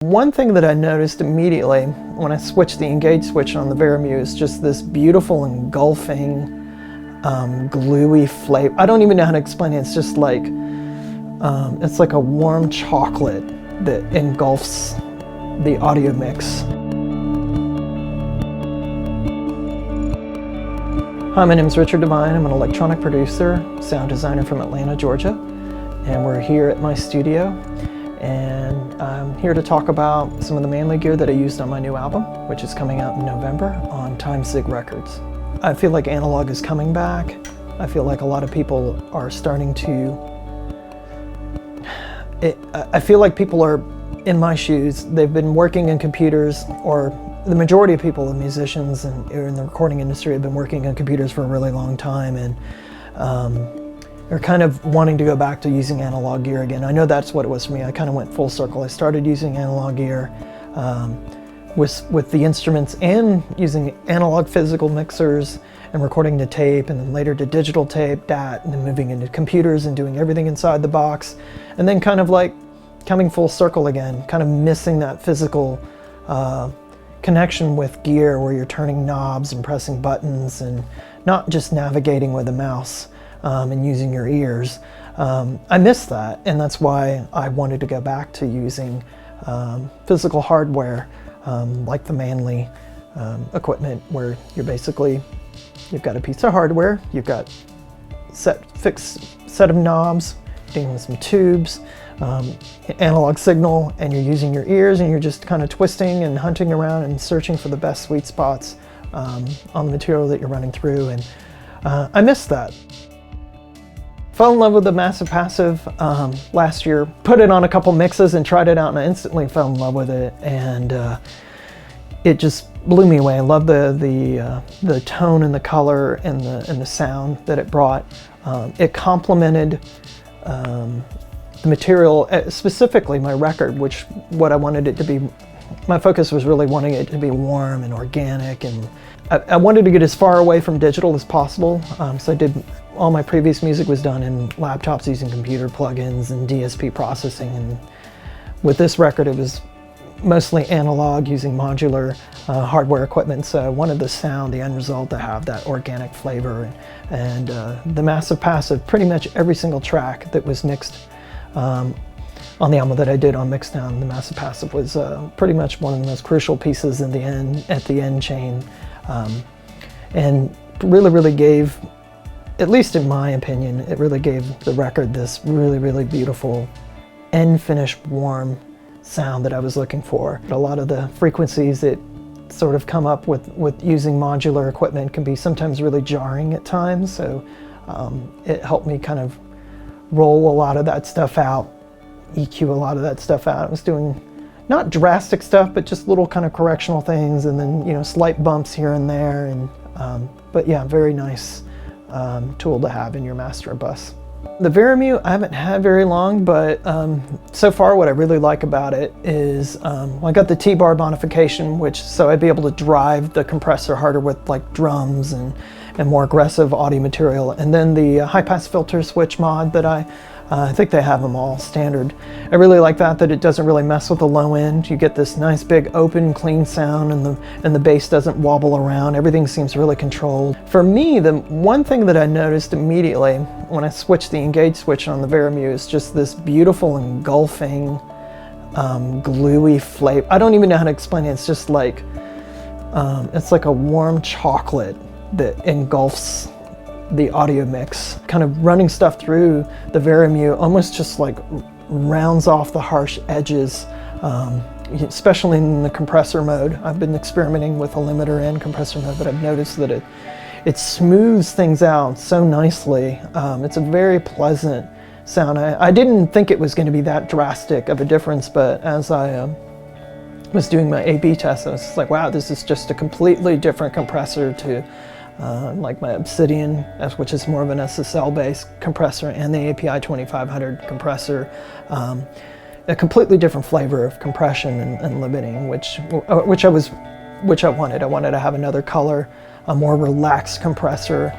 One thing that I noticed immediately when I switched the engage switch on the Veremu is just this beautiful engulfing, gluey flavor. I don't even know how to explain it. It's just like, it's like a warm chocolate that engulfs the audio mix. Hi, my name is Richard Devine. I'm an electronic producer, sound designer from Atlanta, Georgia, and we're here at my studio. And I'm here to talk about some of the Manley gear that I used on my new album, which is coming out in November on Time Sig Records. I feel like analog is coming back. I feel like a lot of people are starting to... I feel like people are in my shoes. They've been working in computers, or the majority of people, the musicians and in the recording industry, have been working on computers for a really long time, and they're kind of wanting to go back to using analog gear again. I know that's what it was for me. I kind of went full circle. I started using analog gear with the instruments and using analog physical mixers and recording to tape, and then later to digital tape, that, and then moving into computers and doing everything inside the box, and then kind of like coming full circle again, kind of missing that physical connection with gear where you're turning knobs and pressing buttons and not just navigating with a mouse. And using your ears. I miss that, and that's why I wanted to go back to using physical hardware like the Manley equipment, where you've got a piece of hardware, you've got fixed set of knobs, dealing with some tubes, analog signal, and you're using your ears, and you're just kind of twisting and hunting around and searching for the best sweet spots on the material that you're running through, and I miss that. Fell in love with the Massive Passive last year. Put it on a couple mixes and tried it out, and I instantly fell in love with it, and it just blew me away. I love the tone and the color and the sound that it brought. It complemented the material, specifically my record, which what I wanted it to be. My focus was really wanting it to be warm and organic, and I wanted to get as far away from digital as possible. So I did, all my previous music was done in laptops using computer plugins and DSP processing, and with this record it was mostly analog using modular hardware equipment. So I wanted the sound, the end result, to have that organic flavor, and the Massive Passive, pretty much every single track that was mixed on the album that I did on Mixdown, the Massive Passive was pretty much one of the most crucial pieces in the end, at the end chain, and really gave, at least in my opinion, it really gave the record this really beautiful end finished warm sound that I was looking for. A lot of the frequencies that sort of come up with using modular equipment can be sometimes really jarring at times, so it helped me kind of roll a lot of that stuff out, EQ a lot of that stuff out. I was doing not drastic stuff, but just little kind of correctional things, and then, you know, slight bumps here and there, and but yeah, very nice tool to have in your master bus. The Veremu I haven't had very long, but so far what I really like about it is well, I got the T-bar modification, which so I'd be able to drive the compressor harder with like drums and more aggressive audio material, and then the high pass filter switch mod that I think they have them all standard. I really like that it doesn't really mess with the low end. You get this nice big open clean sound, and the bass doesn't wobble around. Everything seems really controlled. For me, the one thing that I noticed immediately when I switched the engage switch on the Veremu is just this beautiful engulfing, gluey flavor. I don't even know how to explain it. It's just like, it's like a warm chocolate that engulfs the audio mix, kind of running stuff through the Veremu, almost just like rounds off the harsh edges, especially in the compressor mode. I've been experimenting with a limiter and compressor mode, but I've noticed that it smooths things out so nicely. It's a very pleasant sound. I didn't think it was going to be that drastic of a difference, but as I was doing my A/B test, I was like, wow, this is just a completely different compressor to like my Obsidian, which is more of an SSL-based compressor, and the API 2500 compressor. A completely different flavor of compression and limiting, which I wanted. I wanted to have another color, a more relaxed compressor.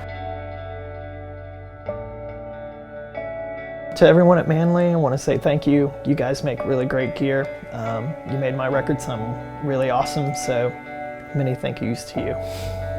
To everyone at Manley, I want to say thank you. You guys make really great gear. You made my record sound really awesome, so many thank yous to you.